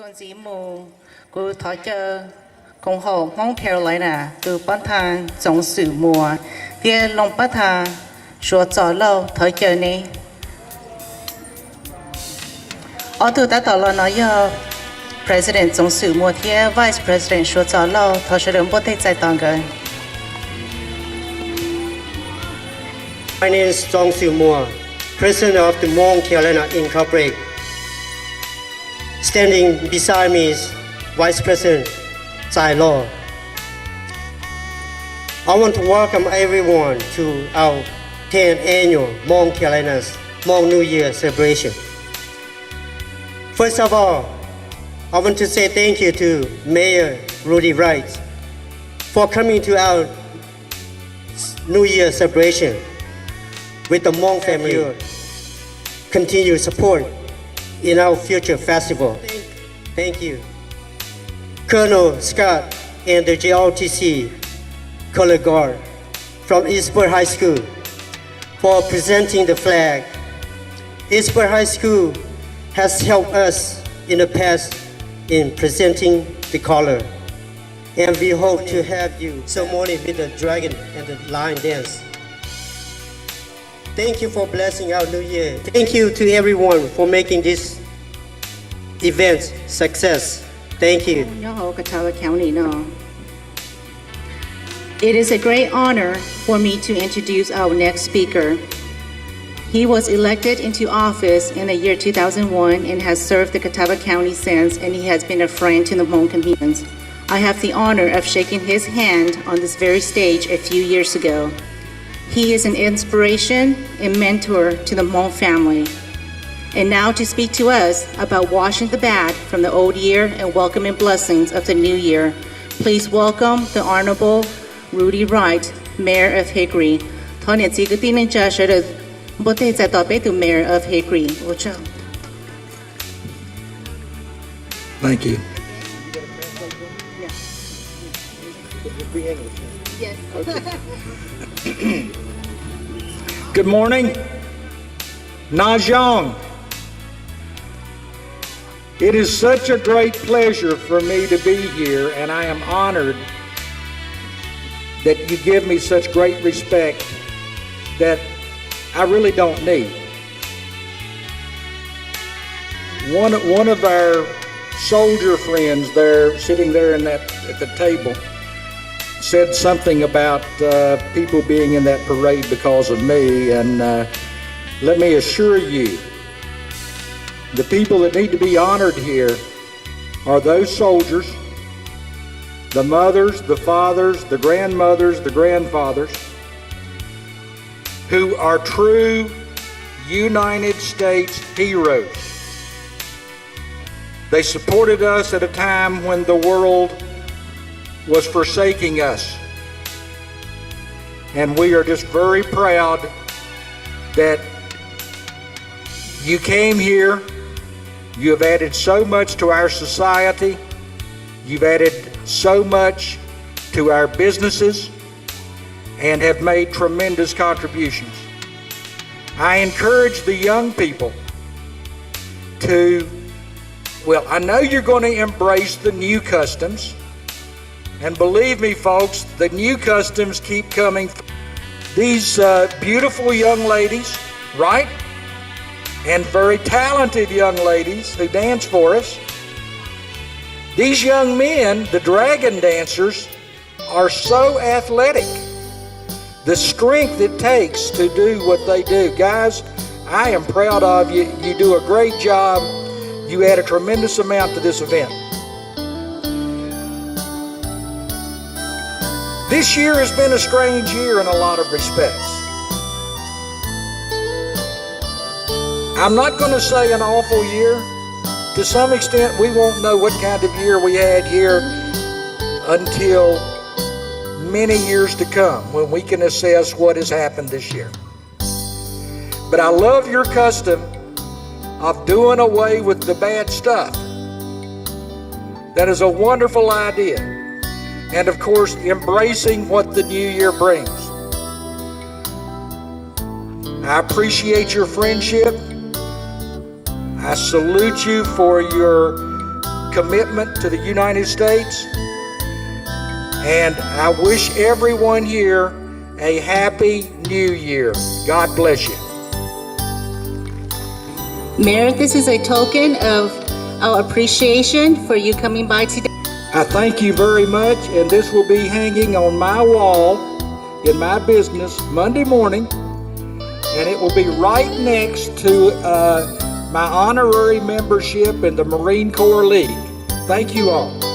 Tuam Mu, Gu Thawj, Kong Ho, Hmong Carolina, Gu Bantang, ChongSu Moua, Tia Long Bata, Shua Tsao Lo, Thawj Ni. Auto Tatalo Noya, President ChongSu Moua, Tia Vice President Shua Tsao Lo, Thawj Bote Zai Tonga. My name is ChongSu Moua, President of the Hmong Carolina Incorporated. Standing beside me is Vice President Tsai Lo. I want to welcome everyone to our 10th annual Hmong Carolina's Hmong New Year celebration. First of all, I want to say thank you to Mayor Rudy Wright for coming to our New Year celebration with the Hmong family. Continue support in our future festival. Thank you. Colonel Scott and the JRTC Color Guard from Eastport High School for presenting the flag. Eastport High School has helped us in the past in presenting the color, and we hope to have you ceremony with the dragon and the lion dance. Thank you for blessing our new year. Thank you to everyone for making this event success. Thank you. It is a great honor for me to introduce our next speaker. He was elected into office in the year 2001 and has served the Catawba County since, and he has been a friend to the Hmong communities. I have the honor of shaking his hand on this very stage a few years ago. He is an inspiration and mentor to the Hmong family. And now to speak to us about washing the bad from the old year and welcoming blessings of the new year, please welcome the Honorable Rudy Wright, Mayor of Hickory. Thank you. Good morning. Najong. It is such a great pleasure for me to be here, and I am honored that you give me such great respect that I really don't need. One of our soldier friends there, sitting there at the table, said something about people being in that parade because of me, and let me assure you, the people that need to be honored here are those soldiers, the mothers, the fathers, the grandmothers, the grandfathers, who are true United States heroes. They supported us at a time when the world was forsaking us. And we are just very proud that you came here. You have added so much to our society. You've added so much to our businesses and have made tremendous contributions. I encourage the young people to, well, I know you're going to embrace the new customs. And believe me, folks, the new customs keep coming. These beautiful young ladies, right? And very talented young ladies who dance for us. These young men, the dragon dancers, are so athletic. The strength it takes to do what they do. Guys, I am proud of you. You do a great job. You add a tremendous amount to this event. This year has been a strange year in a lot of respects. I'm not going to say an awful year. To some extent, we won't know what kind of year we had here until many years to come, when we can assess what has happened this year. But I love your custom of doing away with the bad stuff. That is a wonderful idea. And of course, embracing what the new year brings. I appreciate your friendship. I salute you for your commitment to the United States. And I wish everyone here a happy new year. God bless you. Mayor, this is a token of our appreciation for you coming by today. I thank you very much, and this will be hanging on my wall in my business Monday morning, and it will be right next to my honorary membership in the Marine Corps League. Thank you all.